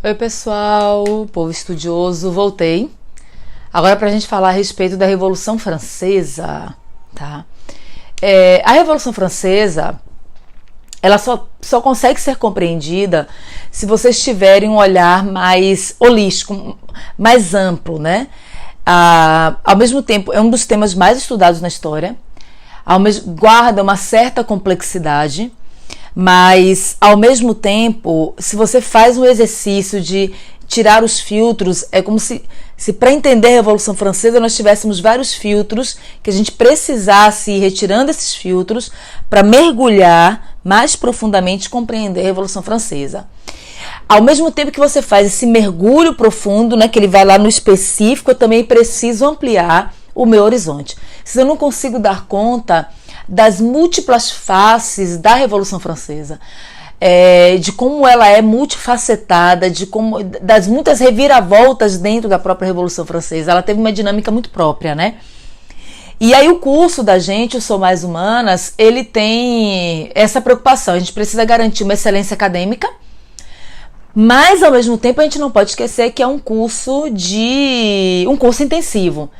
Oi pessoal, povo estudioso, voltei. Agora para a gente falar a respeito da Revolução Francesa, tá? A Revolução Francesa, ela só consegue ser compreendida se vocês tiverem um olhar mais holístico, mais amplo, né? Ao mesmo tempo, é um dos temas mais estudados na história, guarda uma certa complexidade, mas ao mesmo tempo, se você faz um exercício de tirar os filtros, é como se para entender a Revolução Francesa nós tivéssemos vários filtros que a gente precisasse ir retirando esses filtros para mergulhar mais profundamente e compreender a Revolução Francesa. Ao mesmo tempo que você faz esse mergulho profundo, né, que ele vai lá no específico, eu também preciso ampliar o meu horizonte. Se eu não consigo dar conta das múltiplas faces da Revolução Francesa, de como ela é multifacetada, das muitas reviravoltas dentro da própria Revolução Francesa. Ela teve uma dinâmica muito própria, né? E aí o curso da gente, o Sou Mais Humanas, ele tem essa preocupação. A gente precisa garantir uma excelência acadêmica, mas ao mesmo tempo a gente não pode esquecer que é um curso intensivo.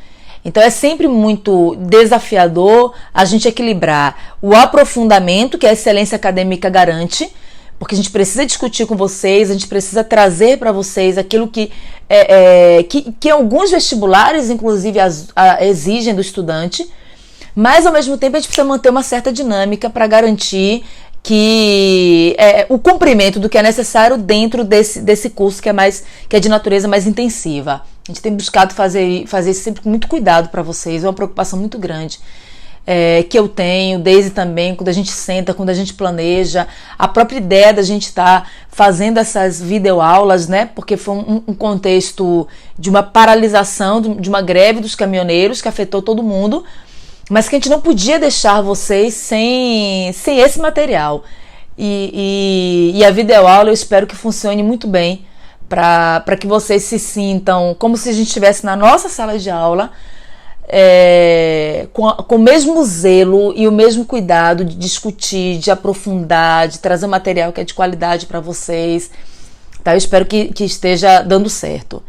Então é sempre muito desafiador a gente equilibrar o aprofundamento que a excelência acadêmica garante, porque a gente precisa discutir com vocês, a gente precisa trazer para vocês aquilo que alguns vestibulares, inclusive, exigem do estudante, mas ao mesmo tempo a gente precisa manter uma certa dinâmica para garantir que o cumprimento do que é necessário dentro desse curso que é de natureza mais intensiva. A gente tem buscado fazer isso sempre com muito cuidado para vocês, é uma preocupação muito grande que eu tenho, desde também quando a gente senta, quando a gente planeja, a própria ideia da gente estar fazendo essas videoaulas, né? Porque foi um contexto de uma paralisação, de uma greve dos caminhoneiros que afetou todo mundo, mas que a gente não podia deixar vocês sem esse material. E a videoaula eu espero que funcione muito bem para que vocês se sintam como se a gente estivesse na nossa sala de aula, com o mesmo zelo e o mesmo cuidado de discutir, de aprofundar, de trazer um material que é de qualidade para vocês. Tá? Eu espero que esteja dando certo.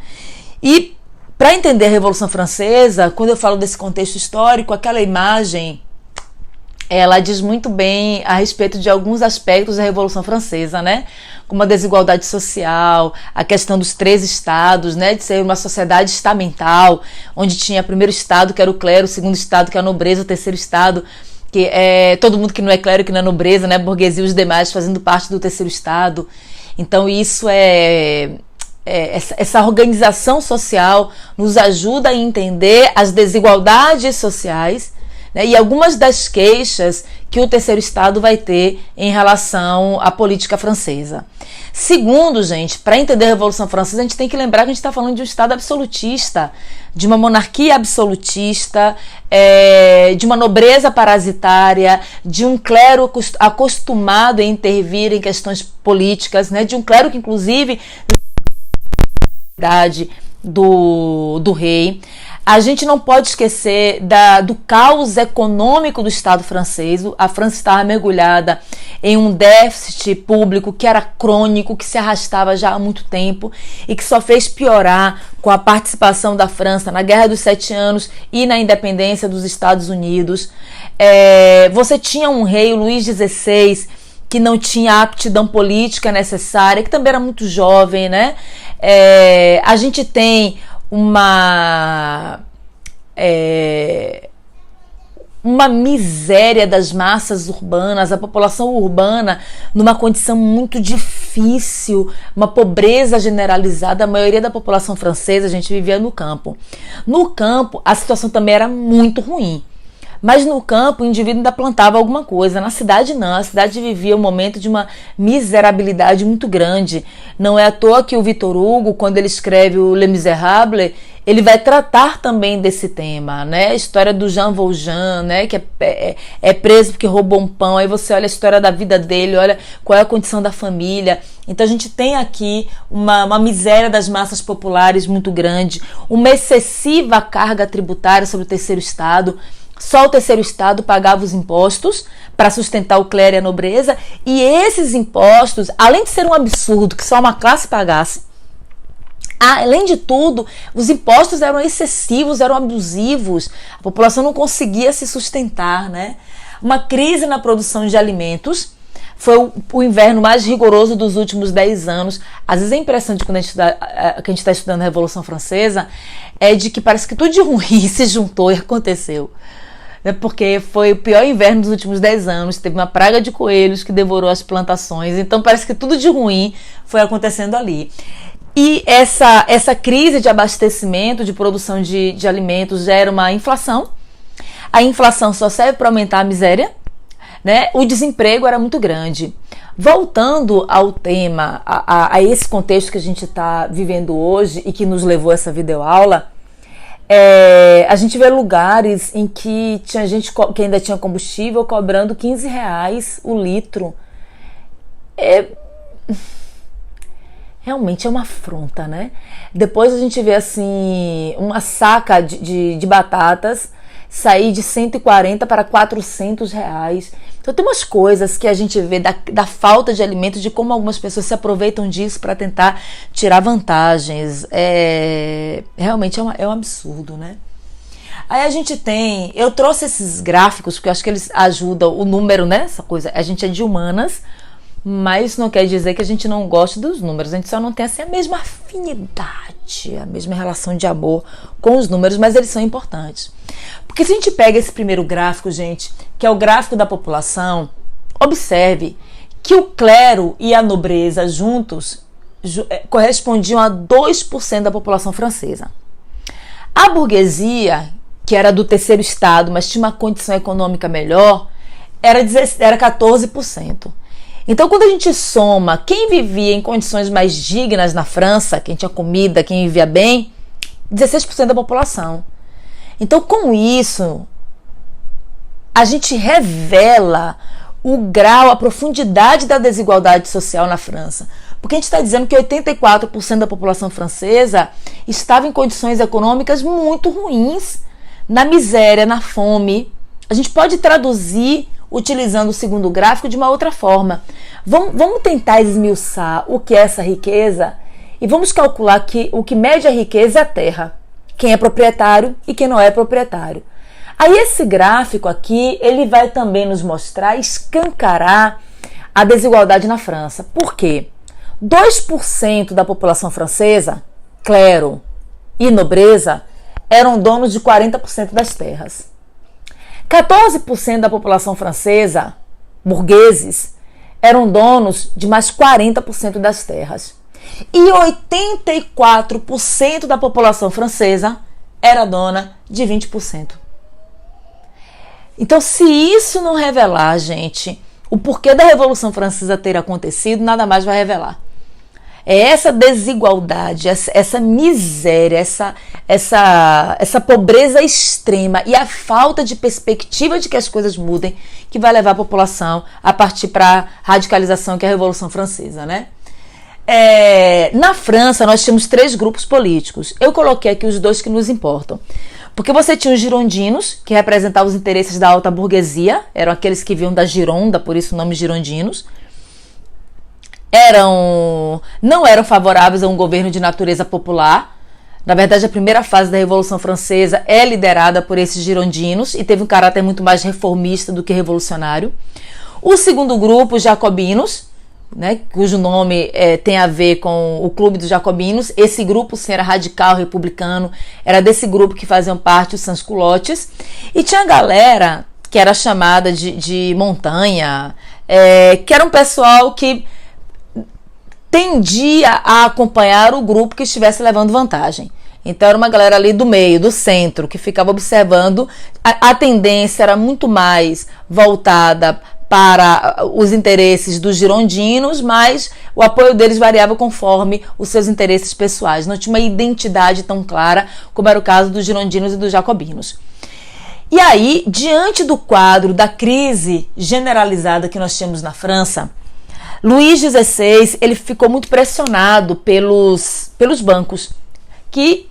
E para entender a Revolução Francesa, quando eu falo desse contexto histórico, aquela imagem, ela diz muito bem a respeito de alguns aspectos da Revolução Francesa, né? Como a desigualdade social, a questão dos 3 estados, né? De ser uma sociedade estamental, onde tinha o primeiro estado, que era o clero, o segundo estado, que é a nobreza, o terceiro estado, que é todo mundo que não é clero, que não é nobreza, né? Burguesia e os demais fazendo parte do terceiro estado. Então isso essa organização social nos ajuda a entender as desigualdades sociais, né, e algumas das queixas que o terceiro estado vai ter em relação à política francesa. Segundo, gente, para entender a Revolução Francesa, a gente tem que lembrar que a gente está falando de um estado absolutista, de uma monarquia absolutista, de uma nobreza parasitária, de um clero acostumado a intervir em questões políticas, né, de um clero que, inclusive, do rei. A gente não pode esquecer do caos econômico do Estado francês. A França estava mergulhada em um déficit público que era crônico, que se arrastava já há muito tempo e que só fez piorar com a participação da França na Guerra dos 7 Anos e na independência dos Estados Unidos. Você tinha um rei, o Luís XVI, que não tinha a aptidão política necessária, que também era muito jovem, né? A gente tem uma miséria das massas urbanas, a população urbana numa condição muito difícil, uma pobreza generalizada. A maioria da população francesa, a gente vivia no campo. No campo, a situação também era muito ruim. Mas no campo o indivíduo ainda plantava alguma coisa. Na cidade não, a cidade vivia um momento de uma miserabilidade muito grande. Não é à toa que o Victor Hugo, quando ele escreve o Les Misérables, ele vai tratar também desse tema, né? A história do Jean Valjean, né? Que é preso porque roubou um pão. Aí você olha a história da vida dele, olha qual é a condição da família. Então a gente tem aqui uma miséria das massas populares muito grande, uma excessiva carga tributária sobre o terceiro estado. Só o terceiro estado pagava os impostos para sustentar o clero e a nobreza, e esses impostos, além de ser um absurdo que só uma classe pagasse, Além de tudo, os impostos eram excessivos, eram abusivos, a população não conseguia se sustentar, né? Uma crise na produção de alimentos, foi o inverno mais rigoroso dos últimos 10 anos. Às vezes a impressão de quando a gente está estudando a Revolução Francesa é de que parece que tudo de ruim se juntou e aconteceu. Porque foi o pior inverno dos últimos 10 anos, teve uma praga de coelhos que devorou as plantações, então parece que tudo de ruim foi acontecendo ali. E essa crise de abastecimento, de produção de alimentos gera uma inflação. A inflação só serve para aumentar a miséria, né? O desemprego era muito grande. Voltando ao tema, a esse contexto que a gente está vivendo hoje e que nos levou a essa videoaula, a gente vê lugares em que tinha gente que ainda tinha combustível cobrando R$15 o litro. Realmente é uma afronta, né? Depois a gente vê assim, uma saca de batatas sair de 140 para R$400. Então tem umas coisas que a gente vê da falta de alimentos, de como algumas pessoas se aproveitam disso para tentar tirar vantagens. Realmente é um absurdo, né? Aí a gente tem, eu trouxe esses gráficos porque eu acho que eles ajudam o número, né? Essa coisa, a gente é de humanas, mas não quer dizer que a gente não goste dos números, a gente só não tem assim a mesma afinidade, a mesma relação de amor com os números, mas eles são importantes. Porque se a gente pega esse primeiro gráfico, gente, que é o gráfico da população, observe que o clero e a nobreza juntos correspondiam a 2% da população francesa. A burguesia, que era do terceiro estado, mas tinha uma condição econômica melhor, era 14%. Então, quando a gente soma quem vivia em condições mais dignas na França, quem tinha comida, quem vivia bem, 16% da população. Então, com isso, a gente revela o grau, a profundidade da desigualdade social na França. Porque a gente está dizendo que 84% da população francesa estava em condições econômicas muito ruins, na miséria, na fome. A gente pode traduzir utilizando o segundo gráfico de uma outra forma. Vamos tentar esmiuçar o que é essa riqueza e vamos calcular que o que mede a riqueza é a terra. Quem é proprietário e quem não é proprietário. Aí esse gráfico aqui, ele vai também nos mostrar, escancarar a desigualdade na França. Por quê? 2% da população francesa, clero e nobreza, eram donos de 40% das terras. 14% da população francesa, burgueses, eram donos de mais 40% das terras. E 84% da população francesa era dona de 20%. Então, se isso não revelar, gente, o porquê da Revolução Francesa ter acontecido, nada mais vai revelar. É essa desigualdade, essa miséria, essa pobreza extrema e a falta de perspectiva de que as coisas mudem que vai levar a população a partir para a radicalização que é a Revolução Francesa, né? Na França, nós tínhamos 3 grupos políticos. Eu coloquei aqui os 2 que nos importam. Porque você tinha os girondinos, que representavam os interesses da alta burguesia, eram aqueles que vinham da Gironda, por isso o nome girondinos. Não eram favoráveis a um governo de natureza popular. Na verdade, a primeira fase da Revolução Francesa é liderada por esses girondinos e teve um caráter muito mais reformista do que revolucionário. O segundo grupo, os jacobinos, né, cujo nome tem a ver com o Clube dos Jacobinos. Esse grupo, sim, era radical, republicano, era desse grupo que faziam parte os sans-culottes. E tinha a galera que era chamada de montanha, que era um pessoal que tendia a acompanhar o grupo que estivesse levando vantagem. Então era uma galera ali do meio, do centro, que ficava observando. A tendência era muito mais voltada para os interesses dos girondinos, mas o apoio deles variava conforme os seus interesses pessoais. Não tinha uma identidade tão clara como era o caso dos girondinos e dos jacobinos. E aí, diante do quadro da crise generalizada que nós tínhamos na França, Luís XVI ele ficou muito pressionado pelos bancos, que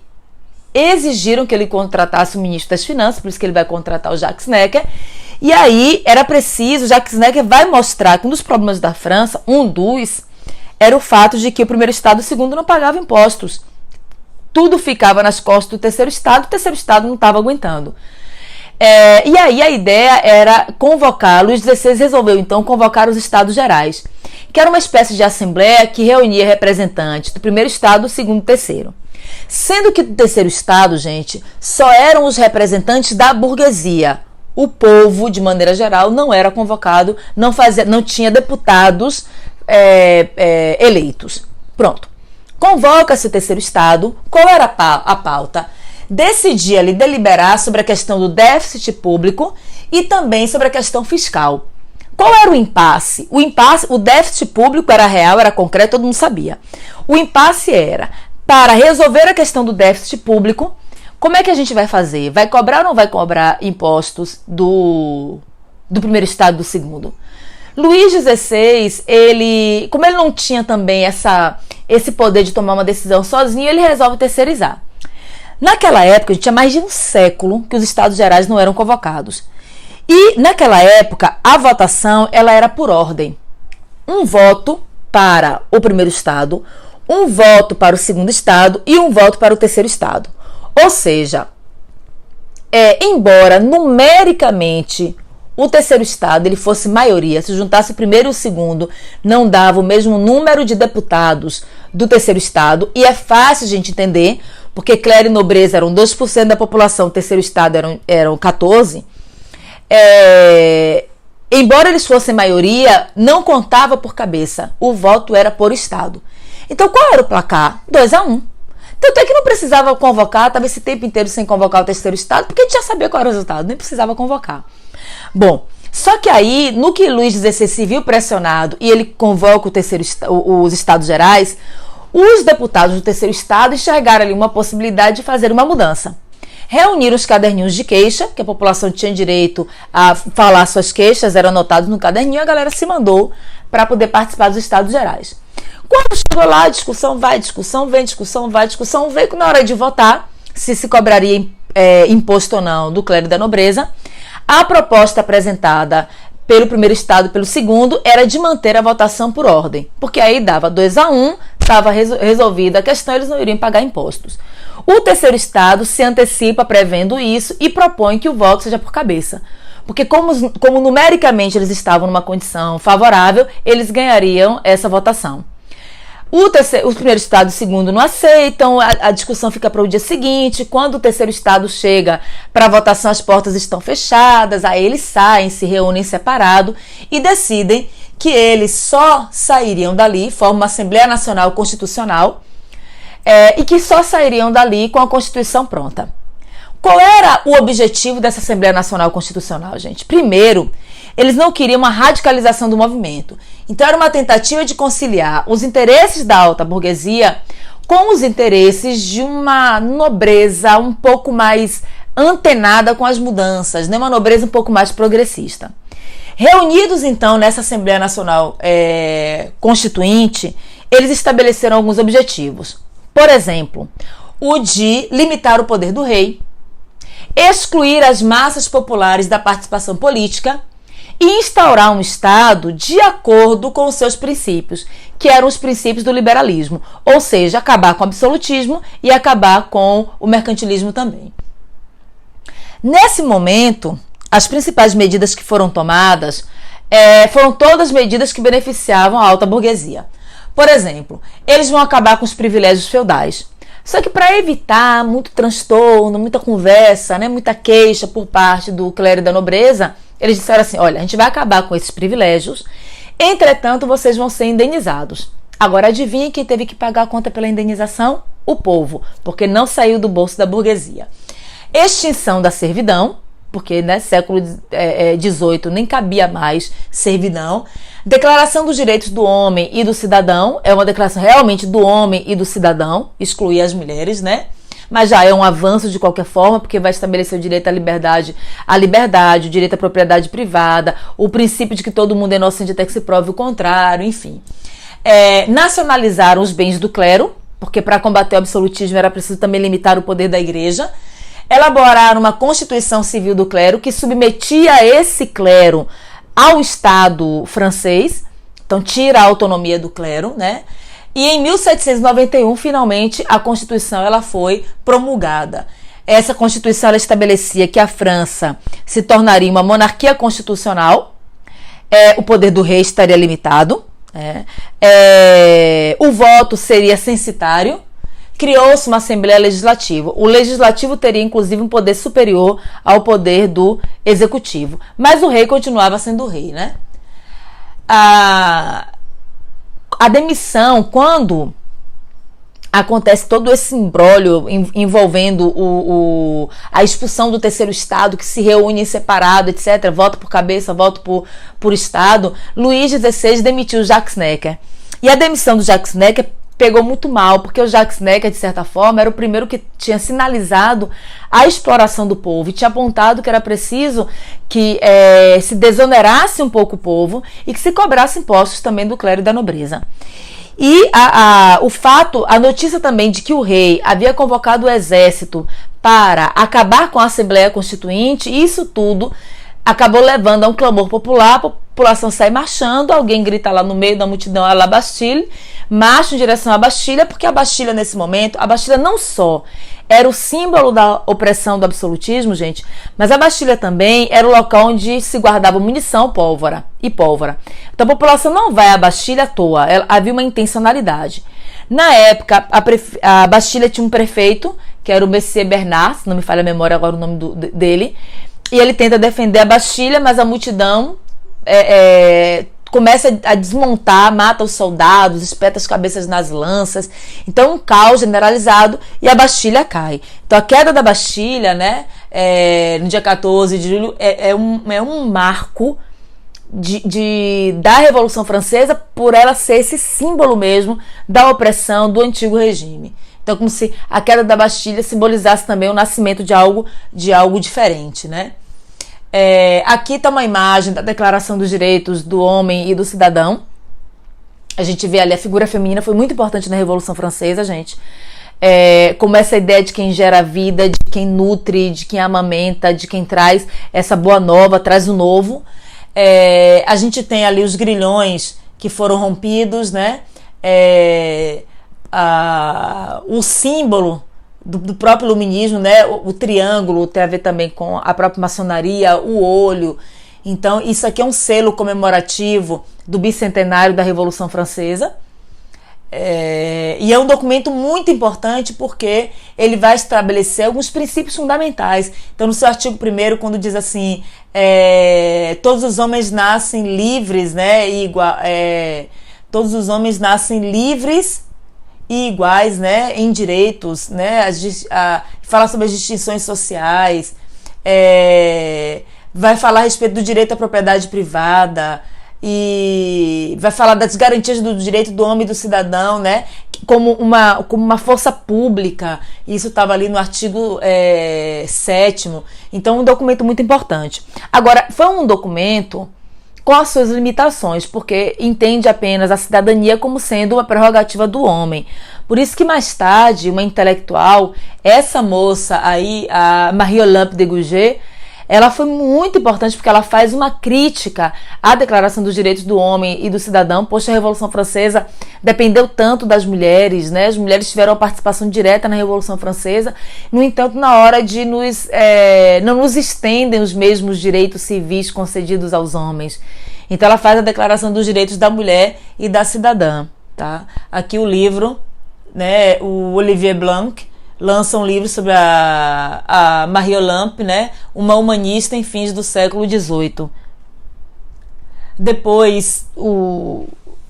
exigiram que ele contratasse o ministro das Finanças, por isso que ele vai contratar o Jacques Necker. E aí era preciso, Jacques Necker vai mostrar que um dos problemas da França, era o fato de que o primeiro estado e o segundo não pagavam impostos. tudo ficava nas costas do terceiro estado, o terceiro estado não estava aguentando. E aí a ideia era convocar, Luís XVI resolveu então convocar os Estados Gerais, que era uma espécie de assembleia que reunia representantes do primeiro estado, do segundo e terceiro. Sendo que do terceiro estado, gente, só eram os representantes da burguesia. O povo, de maneira geral, não era convocado, não tinha deputados eleitos. Pronto. Convoca-se o terceiro estado. Qual era a pauta? Decidia ali deliberar sobre a questão do déficit público e também sobre a questão fiscal. Qual era o impasse? O déficit público era real, era concreto, todo mundo sabia. O impasse era, para resolver a questão do déficit público, como é que a gente vai fazer? Vai cobrar ou não vai cobrar impostos do primeiro estado e do segundo? Luís XVI, como ele não tinha também esse poder de tomar uma decisão sozinho, ele resolve terceirizar. Naquela época, tinha mais de um século que os Estados Gerais não eram convocados. E, naquela época, a votação ela era por ordem. Um voto para o primeiro estado, um voto para o segundo estado e um voto para o terceiro estado. Ou seja, embora numericamente o terceiro estado ele fosse maioria, se juntasse o primeiro e o segundo, não dava o mesmo número de deputados do terceiro estado, e é fácil a gente entender, porque clero e nobreza eram 2% da população, o terceiro estado eram 14%, embora eles fossem maioria, não contava por cabeça, o voto era por estado. Então qual era o placar? 2-1. Tanto é que não precisava convocar, estava esse tempo inteiro sem convocar o terceiro estado, porque a gente já sabia qual era o resultado, nem precisava convocar. Bom, só que aí, no que Luís XVI se viu pressionado e ele convoca os Estados Gerais, os deputados do terceiro estado enxergaram ali uma possibilidade de fazer uma mudança. Reuniram os caderninhos de queixa, que a população tinha direito a falar suas queixas, eram anotados no caderninho, e a galera se mandou para poder participar dos Estados Gerais. Quando chegou lá, a discussão vai, discussão vem, discussão vai, discussão vem, na hora de votar, se cobraria imposto ou não do clero e da nobreza, a proposta apresentada pelo primeiro estado e pelo segundo era de manter a votação por ordem, porque aí dava 2-1, estava resolvida a questão, eles não iriam pagar impostos. O terceiro estado se antecipa prevendo isso e propõe que o voto seja por cabeça, porque como numericamente eles estavam numa condição favorável, eles ganhariam essa votação. O primeiro estado e o segundo não aceitam, a discussão fica para o dia seguinte. Quando o terceiro estado chega para a votação, as portas estão fechadas, aí eles saem, se reúnem separado e decidem que eles só sairiam dali, formam uma Assembleia Nacional Constitucional, e que só sairiam dali com a Constituição pronta. Qual era o objetivo dessa Assembleia Nacional Constitucional, gente? Primeiro, eles não queriam uma radicalização do movimento. Então era uma tentativa de conciliar os interesses da alta burguesia com os interesses de uma nobreza um pouco mais antenada com as mudanças, né? Uma nobreza um pouco mais progressista. Reunidos então nessa Assembleia Nacional Constituinte, eles estabeleceram alguns objetivos. Por exemplo, o de limitar o poder do rei, excluir as massas populares da participação política e instaurar um Estado de acordo com os seus princípios, que eram os princípios do liberalismo, ou seja, acabar com o absolutismo e acabar com o mercantilismo também. Nesse momento, as principais medidas que foram tomadas foram todas medidas que beneficiavam a alta burguesia. Por exemplo, eles vão acabar com os privilégios feudais. Só que para evitar muito transtorno, muita conversa, né, muita queixa por parte do clero e da nobreza, eles disseram assim, olha, a gente vai acabar com esses privilégios, entretanto vocês vão ser indenizados. Agora adivinha quem teve que pagar a conta pela indenização? O povo, porque não saiu do bolso da burguesia. Extinção da servidão, porque século XVIII nem cabia mais servidão. Declaração dos direitos do homem e do cidadão, é uma declaração realmente do homem e do cidadão, excluir as mulheres, né? Mas já é um avanço de qualquer forma, porque vai estabelecer o direito à liberdade, o direito à propriedade privada, o princípio de que todo mundo é inocente até que se prove o contrário, enfim. Nacionalizaram os bens do clero, porque para combater o absolutismo era preciso também limitar o poder da igreja. Elaboraram uma Constituição Civil do clero que submetia esse clero ao Estado francês, então tira a autonomia do clero, né? E em 1791, finalmente, a Constituição ela foi promulgada. Essa Constituição ela estabelecia que a França se tornaria uma monarquia constitucional, o poder do rei estaria limitado, o voto seria censitário, criou-se uma Assembleia Legislativa. O Legislativo teria, inclusive, um poder superior ao poder do Executivo. Mas o rei continuava sendo o rei, né? A demissão, quando acontece todo esse imbróglio envolvendo a expulsão do terceiro estado, que se reúne em separado, etc., voto por cabeça, voto por estado, Luís XVI demitiu Jacques Necker. E a demissão do Jacques Necker pegou muito mal, porque o Jacques Necker, de certa forma, era o primeiro que tinha sinalizado a exploração do povo e tinha apontado que era preciso que se desonerasse um pouco o povo e que se cobrasse impostos também do clero e da nobreza. E a notícia também de que o rei havia convocado o exército para acabar com a Assembleia Constituinte, isso tudo acabou levando a um clamor popular, a população sai marchando, alguém grita lá no meio da multidão, à la Bastille, marcha em direção à Bastilha, porque a Bastilha nesse momento, a Bastilha não só era o símbolo da opressão do absolutismo, gente, mas a Bastilha também era o local onde se guardava munição, pólvora. Então a população não vai à Bastilha à toa, havia uma intencionalidade. Na época, a Bastilha tinha um prefeito, que era o Messier Bernard, se não me falha a memória agora o nome dele, e ele tenta defender a Bastilha, mas a multidão começa a desmontar, mata os soldados, espeta as cabeças nas lanças. Então, um caos generalizado e a Bastilha cai. Então, a queda da Bastilha, né, no dia 14 de julho, é um marco da Revolução Francesa, por ela ser esse símbolo mesmo da opressão do antigo regime. Então, como se a queda da Bastilha simbolizasse também o nascimento de algo diferente, né? Aqui está uma imagem da Declaração dos Direitos do Homem e do Cidadão. A gente vê ali a figura feminina, foi muito importante na Revolução Francesa, gente. Como essa ideia de quem gera a vida, de quem nutre, de quem amamenta, de quem traz essa boa nova, traz o novo. A gente tem ali os grilhões que foram rompidos, né? O símbolo do próprio iluminismo, né? O triângulo tem a ver também com a própria maçonaria, o olho. Então, isso aqui é um selo comemorativo do bicentenário da Revolução Francesa. E é um documento muito importante porque ele vai estabelecer alguns princípios fundamentais. Então, no seu artigo 1º, quando diz assim, todos os homens nascem livres, né? Todos os homens nascem livres e iguais, né, em direitos, né, fala sobre as distinções sociais, vai falar a respeito do direito à propriedade privada e vai falar das garantias do direito do homem e do cidadão, né, como uma força pública. Isso estava ali no artigo 7º. Então, um documento muito importante. Agora, foi um documento com as suas limitações, porque entende apenas a cidadania como sendo uma prerrogativa do homem. Por isso que mais tarde, uma intelectual, essa moça aí, a Marie-Olympe de Gouget, ela foi muito importante porque ela faz uma crítica à Declaração dos Direitos do Homem e do Cidadão. Poxa, a Revolução Francesa dependeu tanto das mulheres, né? As mulheres tiveram participação direta na Revolução Francesa. No entanto, na hora de não nos estendem os mesmos direitos civis concedidos aos homens. Então, ela faz a Declaração dos Direitos da Mulher e da Cidadã, tá? Aqui o livro, né? O Olivier Blanc lança um livro sobre a Marie-Olympe, né, uma humanista em fins do século XVIII. Depois,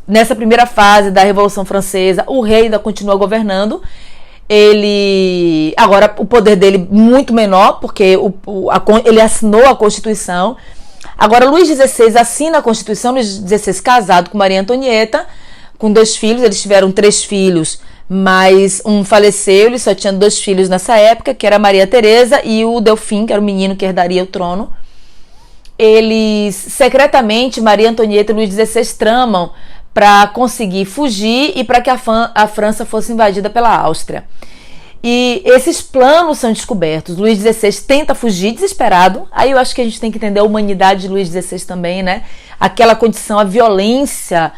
nessa primeira fase da Revolução Francesa, o rei ainda continua governando. Agora o poder dele muito menor, porque ele assinou a Constituição. Agora Luís XVI assina a Constituição, Luís XVI casado com Maria Antonieta, com 2 filhos, eles tiveram 3 filhos, mas um faleceu, ele só tinha 2 filhos nessa época, que era Maria Teresa e o Delfim, que era o menino que herdaria o trono. Eles, secretamente, Maria Antonieta e Luís XVI tramam para conseguir fugir e para que a França fosse invadida pela Áustria. E esses planos são descobertos. Luís XVI tenta fugir desesperado. Aí eu acho que a gente tem que entender a humanidade de Luís XVI também, né? Aquela condição, a violência,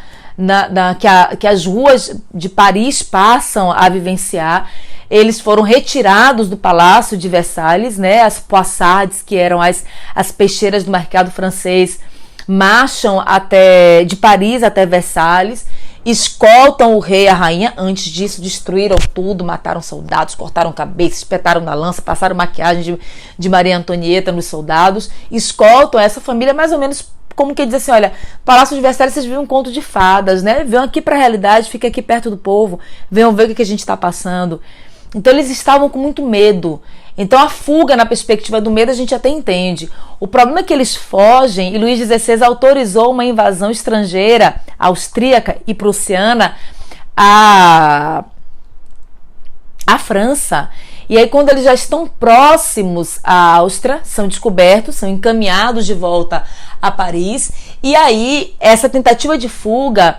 que as ruas de Paris passam a vivenciar. Eles foram retirados do Palácio de Versalhes, né? As poissardes, que eram as peixeiras do mercado francês, marcham de Paris até Versalhes, escoltam o rei e a rainha. Antes disso, destruíram tudo, mataram soldados, cortaram cabeça, espetaram na lança, passaram maquiagem de Maria Antonieta nos soldados, escoltam essa família mais ou menos como que diz assim, olha, Palácio de Versalhes, vocês viram um conto de fadas, né? Venham aqui para a realidade, fiquem aqui perto do povo, venham ver o que a gente está passando. Então eles estavam com muito medo. Então a fuga na perspectiva do medo a gente até entende. O problema é que eles fogem e Luís XVI autorizou uma invasão estrangeira, austríaca e prussiana, à França. E aí quando eles já estão próximos à Áustria, são descobertos, são encaminhados de volta a Paris. E aí essa tentativa de fuga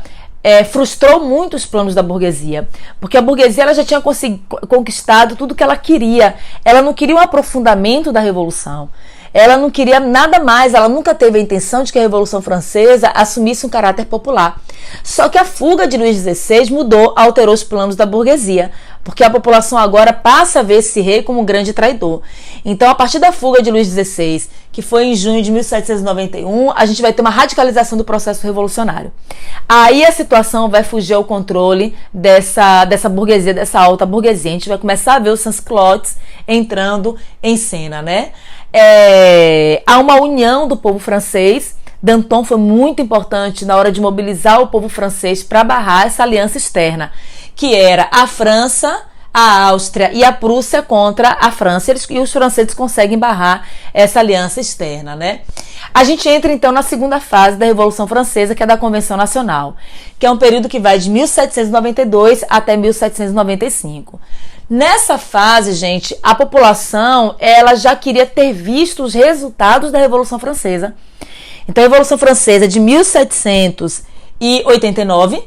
frustrou muito os planos da burguesia, porque a burguesia ela já tinha conquistado tudo que ela queria. Ela não queria um aprofundamento da Revolução, ela não queria nada mais, ela nunca teve a intenção de que a Revolução Francesa assumisse um caráter popular. Só que a fuga de Luís XVI alterou os planos da burguesia, porque a população agora passa a ver esse rei como um grande traidor. Então, a partir da fuga de Luís XVI, que foi em junho de 1791, a gente vai ter uma radicalização do processo revolucionário. Aí a situação vai fugir ao controle dessa burguesia, dessa alta burguesia. A gente vai começar a ver os sans-culottes entrando em cena, né? Há uma união do povo francês. Danton foi muito importante na hora de mobilizar o povo francês para barrar essa aliança externa, que era a França, a Áustria e a Prússia contra a França, e os franceses conseguem barrar essa aliança externa, né? A gente entra então na segunda fase da Revolução Francesa, que é da Convenção Nacional, que é um período que vai de 1792 até 1795. Nessa fase, gente, a população ela já queria ter visto os resultados da Revolução Francesa. Então a Revolução Francesa é de 1789,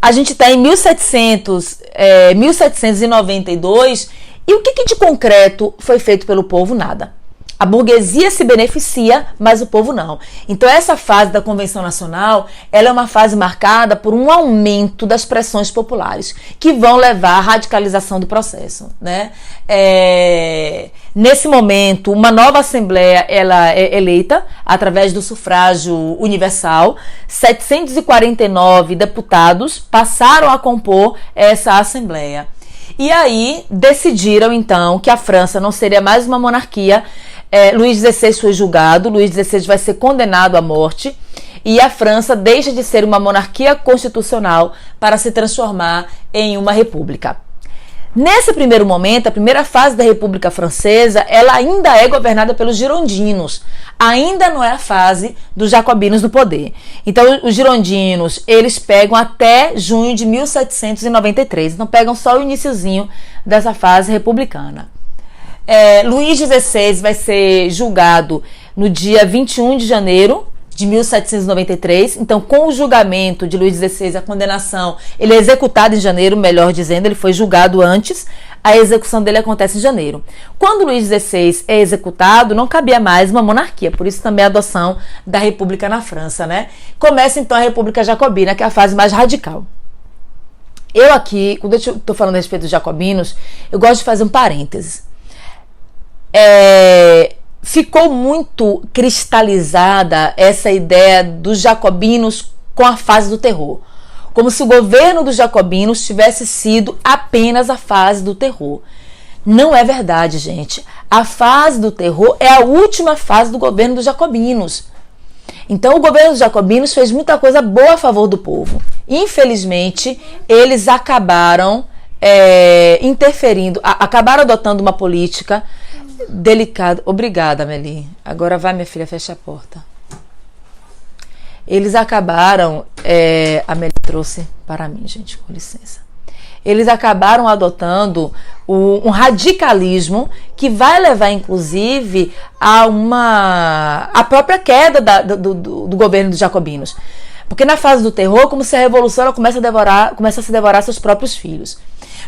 a gente está em 1792, e o que de concreto foi feito pelo povo? Nada. A burguesia se beneficia, mas o povo não. Então essa fase da Convenção Nacional, ela é uma fase marcada por um aumento das pressões populares, que vão levar à radicalização do processo, né? Nesse momento, uma nova Assembleia ela é eleita através do sufrágio universal. 749 deputados passaram a compor essa Assembleia. E aí decidiram então que a França não seria mais uma monarquia. Luís XVI foi julgado, Luís XVI vai ser condenado à morte e a França deixa de ser uma monarquia constitucional para se transformar em uma república. Nesse primeiro momento, a primeira fase da República Francesa, ela ainda é governada pelos girondinos, ainda não é a fase dos jacobinos no poder. Então os girondinos, eles pegam até junho de 1793, então pegam só o iniciozinho dessa fase republicana. Luís XVI vai ser julgado no dia 21 de janeiro de 1793. Então, com o julgamento de Luís XVI, a condenação, ele é executado em janeiro, melhor dizendo, ele foi julgado antes, a execução dele acontece em janeiro. Quando Luís XVI é executado, não cabia mais uma monarquia, por isso também a adoção da República na França, né? Começa então a República Jacobina, que é a fase mais radical. Eu aqui, quando eu estou falando a respeito dos jacobinos, eu gosto de fazer um parênteses. Ficou muito cristalizada essa ideia dos jacobinos com a fase do terror, como se o governo dos jacobinos tivesse sido apenas a fase do terror. Não é verdade, gente. A fase do terror é a última fase do governo dos jacobinos. Então o governo dos jacobinos fez muita coisa boa a favor do povo. Infelizmente, eles acabaram interferindo, acabaram adotando uma política delicada. Obrigada, Meli. Agora vai, minha filha, fecha a porta. Eles acabaram... a Meli trouxe para mim, gente, com licença. Eles acabaram adotando um radicalismo que vai levar, inclusive, a própria queda do governo dos jacobinos. Porque na fase do terror, como se a revolução ela começa a se devorar seus próprios filhos.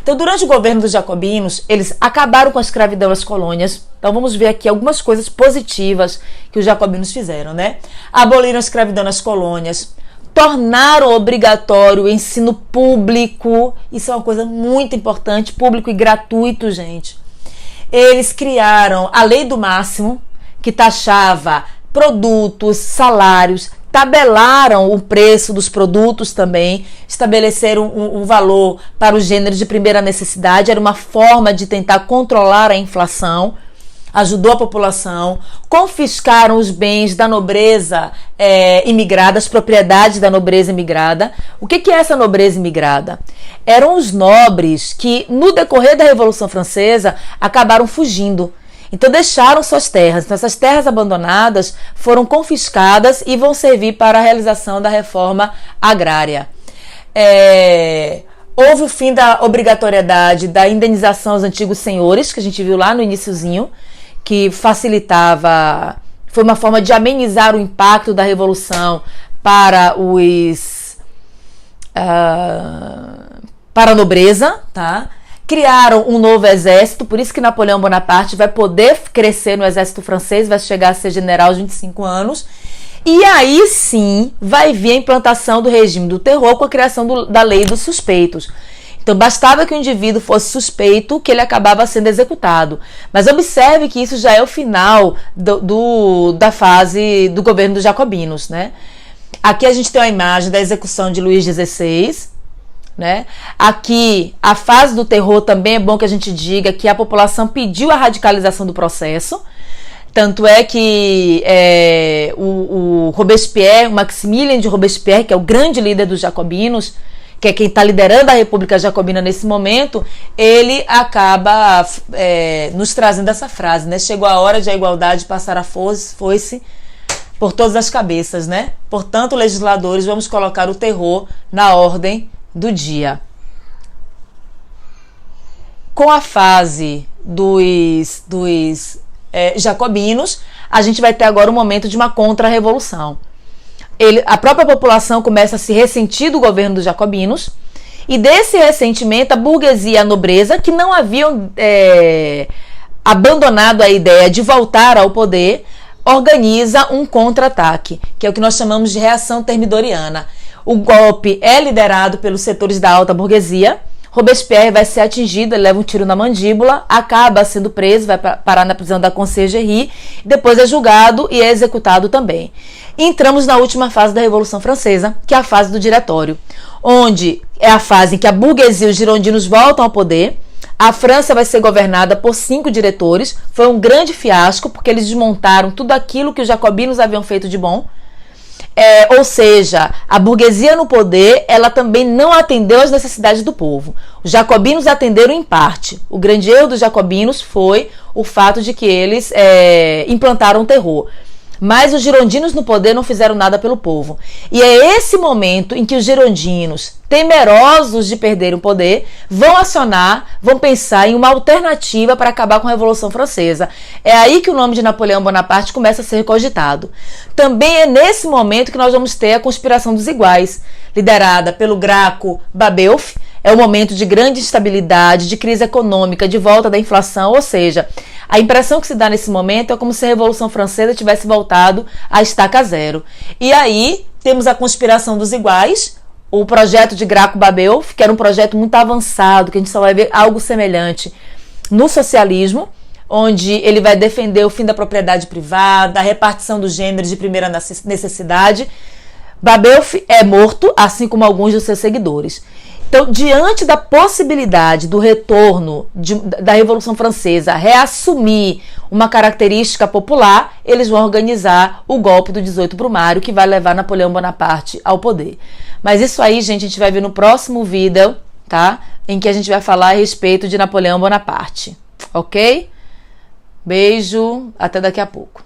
Então, durante o governo dos jacobinos, eles acabaram com a escravidão nas colônias. Então, vamos ver aqui algumas coisas positivas que os jacobinos fizeram, né? Aboliram a escravidão nas colônias, tornaram obrigatório o ensino público. Isso é uma coisa muito importante, público e gratuito, gente. Eles criaram a lei do máximo, que taxava produtos, salários, tabelaram o preço dos produtos também, estabeleceram um valor para os gêneros de primeira necessidade. Era uma forma de tentar controlar a inflação. Ajudou a população, confiscaram os bens da nobreza imigrada, as propriedades da nobreza imigrada. O que é essa nobreza imigrada? Eram os nobres que, no decorrer da Revolução Francesa, acabaram fugindo. Então deixaram suas terras. Então essas terras abandonadas foram confiscadas e vão servir para a realização da reforma agrária. Houve o fim da obrigatoriedade da indenização aos antigos senhores, que a gente viu lá no iniciozinho, que facilitava, foi uma forma de amenizar o impacto da Revolução para a nobreza, tá? Criaram um novo exército, por isso que Napoleão Bonaparte vai poder crescer no exército francês, vai chegar a ser general aos 25 anos, e aí sim vai vir a implantação do regime do terror com a criação da lei dos suspeitos. Então bastava que o indivíduo fosse suspeito que ele acabava sendo executado. Mas observe que isso já é o final da fase do governo dos jacobinos, né? Aqui a gente tem uma imagem da execução de Luís XVI, né? Aqui a fase do terror também é bom que a gente diga que a população pediu a radicalização do processo. Tanto é que o Robespierre, o Maximilien de Robespierre, que é o grande líder dos jacobinos, que é quem está liderando a República Jacobina nesse momento, ele acaba nos trazendo essa frase, né? Chegou a hora de a igualdade passar a foice por todas as cabeças, né? Portanto, legisladores, vamos colocar o terror na ordem do dia. Com a fase dos jacobinos, a gente vai ter agora um momento de uma contra-revolução. A própria população começa a se ressentir do governo dos jacobinos, e desse ressentimento a burguesia e a nobreza, que não haviam abandonado a ideia de voltar ao poder, organiza um contra-ataque, que é o que nós chamamos de reação termidoriana. O golpe é liderado pelos setores da alta burguesia. Robespierre vai ser atingido, ele leva um tiro na mandíbula, acaba sendo preso, vai parar na prisão da Conciergerie, depois é julgado e é executado também. Entramos na última fase da Revolução Francesa, que é a fase do Diretório, onde é a fase em que a burguesia e os girondinos voltam ao poder. A França vai ser governada por 5 diretores. Foi um grande fiasco, porque eles desmontaram tudo aquilo que os jacobinos haviam feito de bom. Ou seja, a burguesia no poder, ela também não atendeu às necessidades do povo. Os jacobinos atenderam em parte. O grande erro dos jacobinos foi o fato de que eles implantaram o terror. Mas os girondinos no poder não fizeram nada pelo povo. E é esse momento em que os girondinos, temerosos de perder o poder, vão pensar em uma alternativa para acabar com a Revolução Francesa. É aí que o nome de Napoleão Bonaparte começa a ser cogitado. Também é nesse momento que nós vamos ter a Conspiração dos Iguais, liderada pelo Graco Babeuf. É um momento de grande instabilidade, de crise econômica, de volta da inflação, ou seja, a impressão que se dá nesse momento é como se a Revolução Francesa tivesse voltado à estaca zero. E aí temos a Conspiração dos Iguais, o projeto de Graco Babeuf, que era um projeto muito avançado, que a gente só vai ver algo semelhante no socialismo, onde ele vai defender o fim da propriedade privada, a repartição dos gêneros de primeira necessidade. Babeuf é morto, assim como alguns dos seus seguidores. Então, diante da possibilidade do retorno da Revolução Francesa reassumir uma característica popular, eles vão organizar o golpe do 18 Brumário, que vai levar Napoleão Bonaparte ao poder. Mas isso aí, gente, a gente vai ver no próximo vídeo, tá? Em que a gente vai falar a respeito de Napoleão Bonaparte. Ok? Beijo, até daqui a pouco.